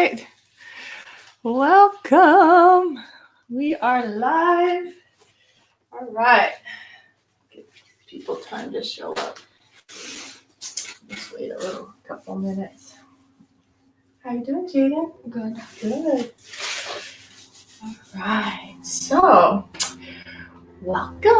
right. Welcome. We are live. All right. Give people time to show up. Just wait a couple minutes. How you doing, Jaden? Good. Good. All right. So, welcome.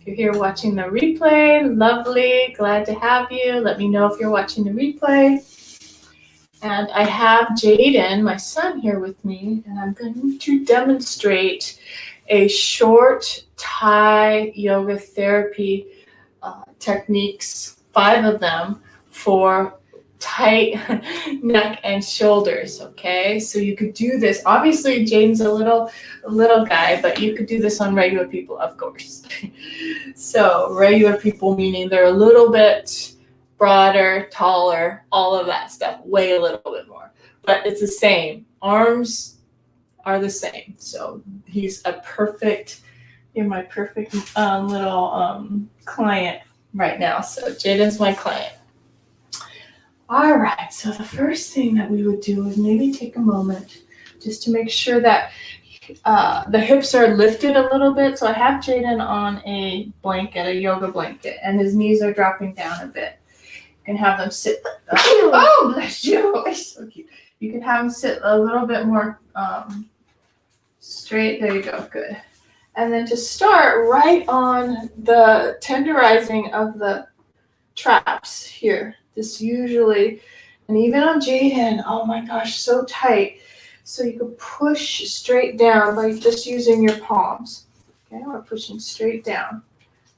If you're here watching the replay, lovely. Glad to have you. Let me know if you're watching the replay. And I have Jaden, my son, here with me, and I'm going to demonstrate a short Thai yoga therapy techniques, 5 of them, for tight neck and shoulders, okay? So you could do this. Obviously, Jaden's a little guy, but you could do this on regular people, of course. So regular people meaning they're a little bit broader, taller, all of that stuff, way a little bit more. But it's the same. Arms are the same. So you're my perfect little client right now. So Jaden's my client. All right, so the first thing that we would do is maybe take a moment just to make sure that the hips are lifted a little bit. So I have Jaden on a blanket, a yoga blanket, and his knees are dropping down a bit. You can have them sit. Oh, bless you! It's so cute. You can have them sit a little bit more straight. There you go. Good. And then to start, right on the tenderizing of the traps here. This usually, and even on Jaden, oh my gosh, so tight. So you can push straight down by just using your palms. Okay, we're pushing straight down.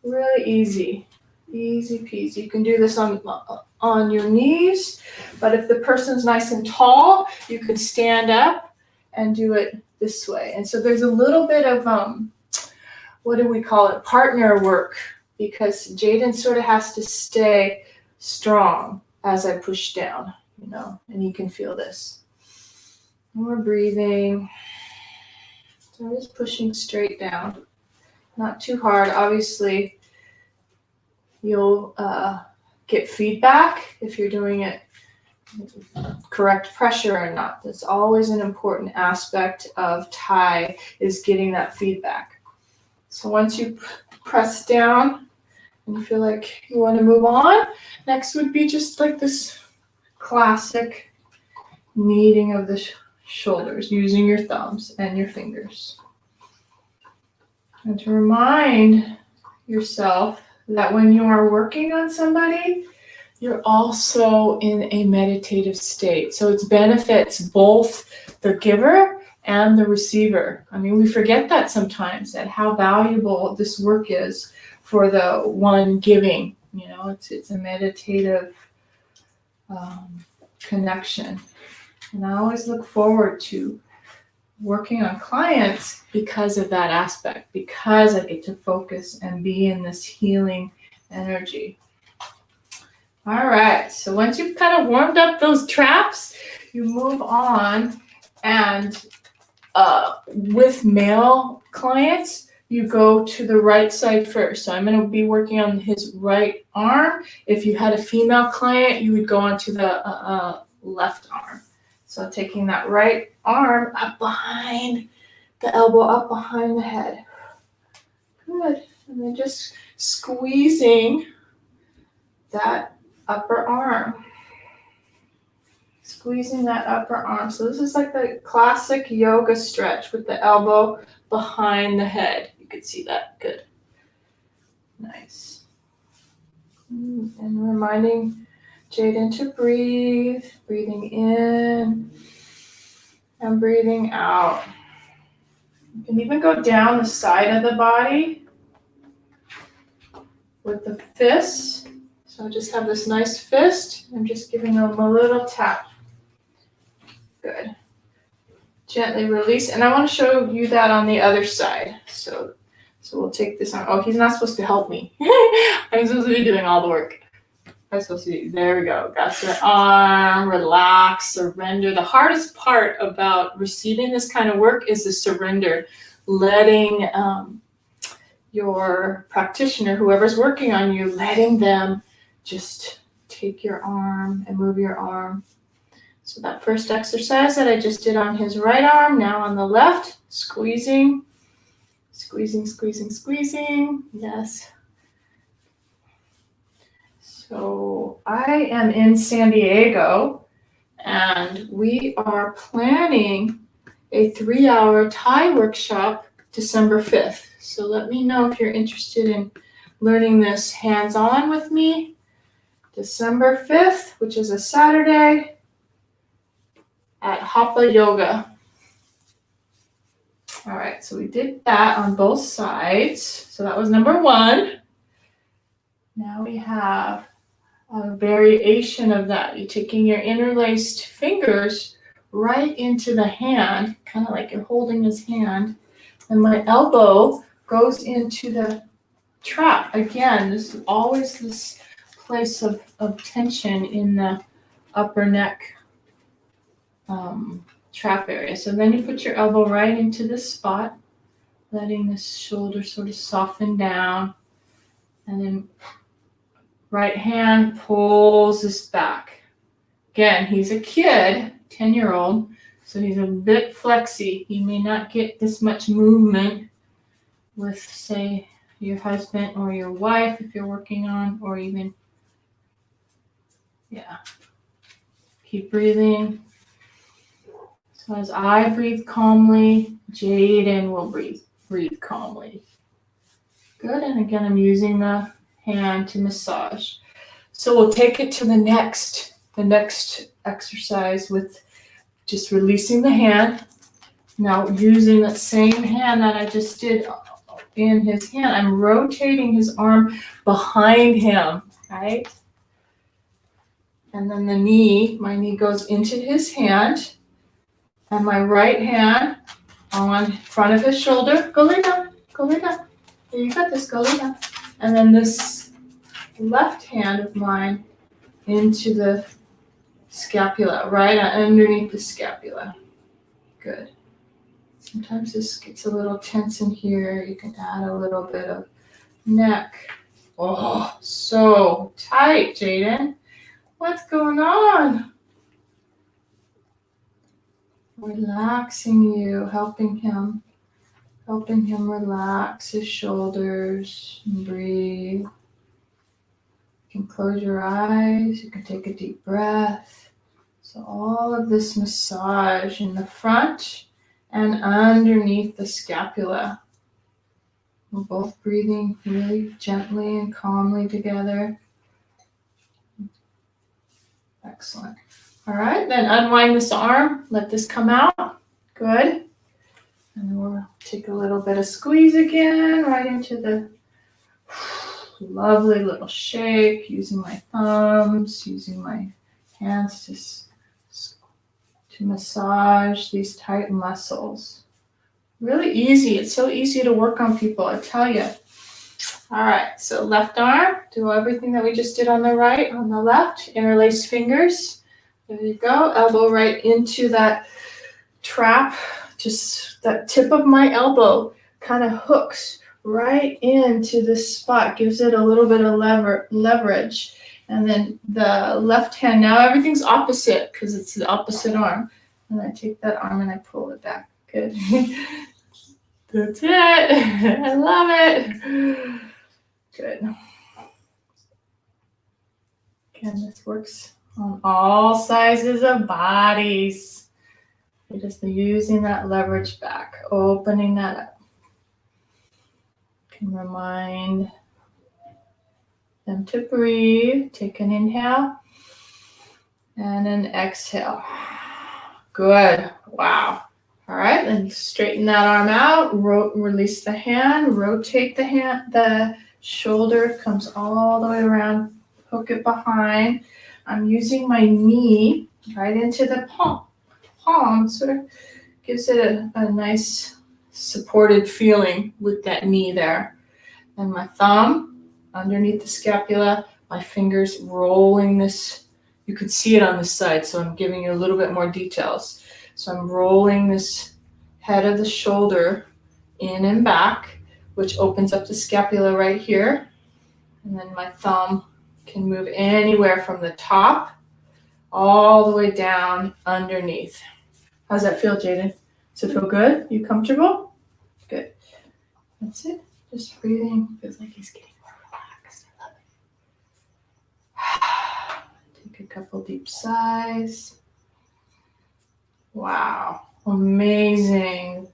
Really easy. Easy peasy. You can do this on your knees, but if the person's nice and tall, you can stand up and do it this way. And so there's a little bit of, what do we call it, partner work, because Jaden sort of has to stay strong as I push down, and you can feel this. And we're breathing. So I'm just pushing straight down. Not too hard. Obviously, you'll get feedback if you're doing it correct pressure or not. That's always an important aspect of Thai, is getting that feedback. So once you press down and you feel like you want to move on, next would be just like this classic kneading of the shoulders using your thumbs and your fingers. And to remind yourself that when you are working on somebody, you're also in a meditative state. So it benefits both the giver and the receiver. I mean, we forget that sometimes, that how valuable this work is for the one giving. It's a meditative connection. And I always look forward to working on clients because of that aspect, because I get to focus and be in this healing energy. All right, so once you've kind of warmed up those traps, you move on, and with male clients, you go to the right side first. So I'm going to be working on his right arm. If you had a female client, you would go onto the left arm. So taking that right arm up behind the elbow, up behind the head. Good. And then just squeezing that upper arm. Squeezing that upper arm. So this is like the classic yoga stretch with the elbow behind the head. You can see that. Good. Nice. And reminding Jaden to breathe. Breathing in and breathing out. You can even go down the side of the body with the fists. So I just have this nice fist. I'm just giving them a little tap. Good. Gently release. And I want to show you that on the other side. So we'll take this on. Oh, he's not supposed to help me. I'm supposed to be doing all the work. There we go. Got your arm, relax, surrender. The hardest part about receiving this kind of work is the surrender. Letting your practitioner, whoever's working on you, letting them just take your arm and move your arm. So that first exercise that I just did on his right arm, now on the left, squeezing, squeezing, squeezing, squeezing. Yes. So I am in San Diego, and we are planning a 3-hour Thai workshop December 5th. So let me know if you're interested in learning this hands-on with me. December 5th, which is a Saturday, at Hatha Yoga. All right, so we did that on both sides. So that was number 1. Now we have a variation of that. You're taking your interlaced fingers right into the hand, kind of like you're holding his hand, and my elbow goes into the trap. Again, this is always this place of tension in the upper neck trap area. So then you put your elbow right into this spot, letting the shoulder sort of soften down, and then right hand pulls this back. Again, he's a kid, 10-year-old, so he's a bit flexy. He may not get this much movement with, say, your husband or your wife if you're working on, or even, yeah. Keep breathing. So as I breathe calmly, Jaden will breathe calmly. Good, and again, I'm using the hand to massage. So we'll take it to the next exercise with just releasing the hand. Now using that same hand that I just did in his hand, I'm rotating his arm behind him, right? And then the knee, my knee goes into his hand, and my right hand on front of his shoulder. Go lay down, go lay down. Here, you got this, go lay down. And then this left hand of mine into the scapula, right underneath the scapula. Good. Sometimes this gets a little tense in here. You can add a little bit of neck. Oh, so tight, Jaden. What's going on? Relaxing you, helping him relax his shoulders and breathe. You can close your eyes, you can take a deep breath. So all of this massage in the front and underneath the scapula. We're both breathing really gently and calmly together. Excellent. All right, then unwind this arm, let this come out. Good. And then we'll take a little bit of squeeze again, right into the lovely little shake, using my thumbs, using my hands to massage these tight muscles. Really easy. It's so easy to work on people, I tell you. All right, so left arm, do everything that we just did on the right, on the left, interlaced fingers. There you go, elbow right into that trap. Just that tip of my elbow kind of hooks right into this spot, gives it a little bit of leverage. And then the left hand, now everything's opposite because it's the opposite arm. And I take that arm and I pull it back. Good. That's it. I love it. Good. Again, this works on all sizes of bodies. You're just using that leverage back, opening that up. You can remind them to breathe. Take an inhale and an exhale. Good. Wow. All right, then straighten that arm out, release the hand, rotate the hand, the shoulder comes all the way around, hook it behind. I'm using my knee right into the palm, sort of gives it a nice supported feeling with that knee there. And my thumb underneath the scapula, my fingers rolling this. You could see it on the side, so I'm giving you a little bit more details. So I'm rolling this head of the shoulder in and back, which opens up the scapula right here. And then my thumb can move anywhere from the top all the way down underneath. How's that feel, Jaden? Does it feel good? You comfortable? Good. That's it. Just breathing. Feels like he's getting more relaxed. I love it. Take a couple deep sighs. Wow. Amazing.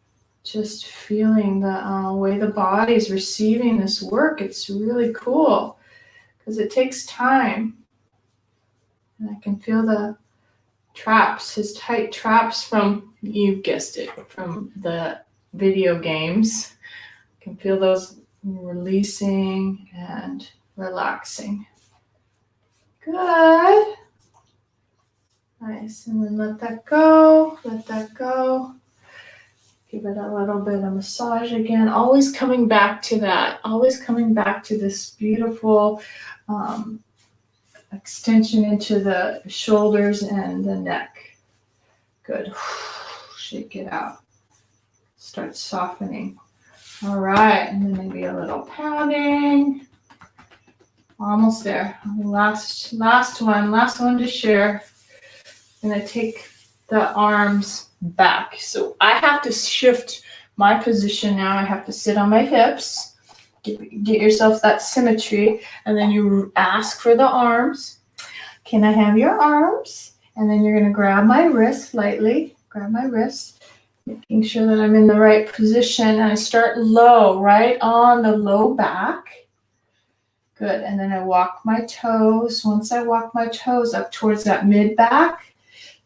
Just feeling the way the body's receiving this work. It's really cool because it takes time. And I can feel the traps, his tight traps from, you guessed it, from the video games. I can feel those releasing and relaxing. Good. Nice. And then let that go. Let that go. Give it a little bit of massage again. Always coming back to that. Always coming back to this beautiful extension into the shoulders and the neck. Good. Shake it out. Start softening. All right. And then maybe a little pounding. Almost there. Last one to share. I'm going to take the arms back. So I have to shift my position now. I have to sit on my hips. Get yourself that symmetry. And then you ask for the arms. Can I have your arms? And then you're going to grab my wrist lightly. Grab my wrist. Making sure that I'm in the right position. And I start low, right on the low back. Good. And then I walk my toes. Once I walk my toes up towards that mid back,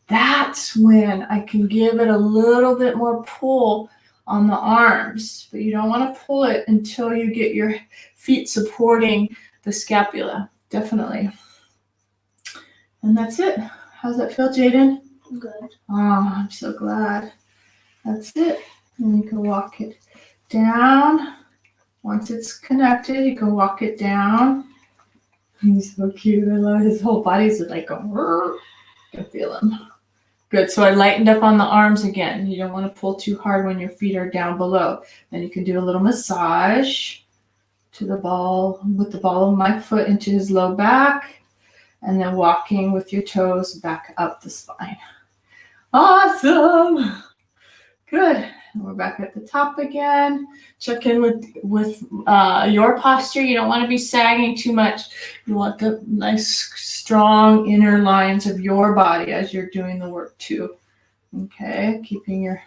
that's when I can give it a little bit more pull on the arms. But you don't want to pull it until you get your feet supporting the scapula. Definitely. And that's it. How's that feel, Jaden? Good. Oh, I'm so glad. That's it. And you can walk it down. Once it's connected, you can walk it down. He's so cute. I love his whole body's like going. I can feel him. Good. So I lightened up on the arms again. You don't want to pull too hard when your feet are down below. Then you can do a little massage to the ball, with the ball of my foot into his low back, and then walking with your toes back up the spine. Awesome. Good. And we're back at the top again. Check in with your posture. You don't want to be sagging too much. You want the nice, strong inner lines of your body as you're doing the work too. Okay, keeping your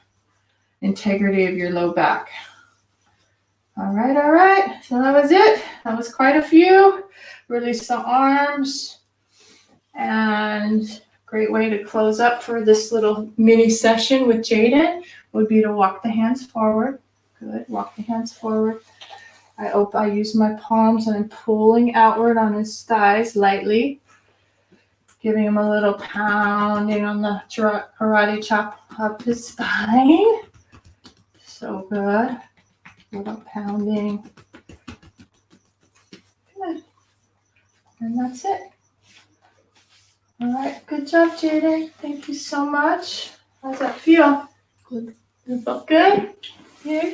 integrity of your low back. All right. So that was it. That was quite a few. Release the arms. And great way to close up for this little mini session with Jaden would be to walk the hands forward. Good. Walk the hands forward. I use my palms and I'm pulling outward on his thighs lightly, giving him a little pounding on the karate chop up his spine. So good. A little pounding. Good. And that's it. All right. Good job, Jaden. Thank you so much. How's that feel? Good. It felt good? Yeah.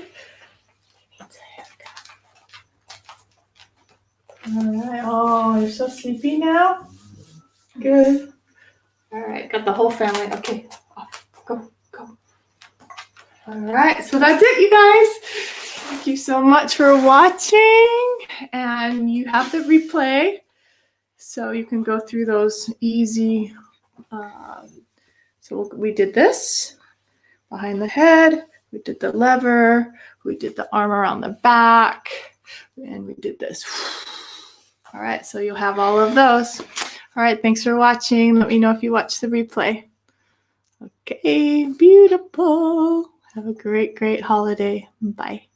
All right. Oh, you're so sleepy now? Good. All right. Got the whole family. Okay. Off. Go. All right. So that's it, you guys. Thank you so much for watching. And you have the replay. So you can go through those easy. So we did this. Behind the head, we did the lever, we did the arm around the back, and we did this. All right, so you'll have all of those. All right, thanks for watching. Let me know if you watch the replay. Okay, beautiful. Have a great holiday. Bye.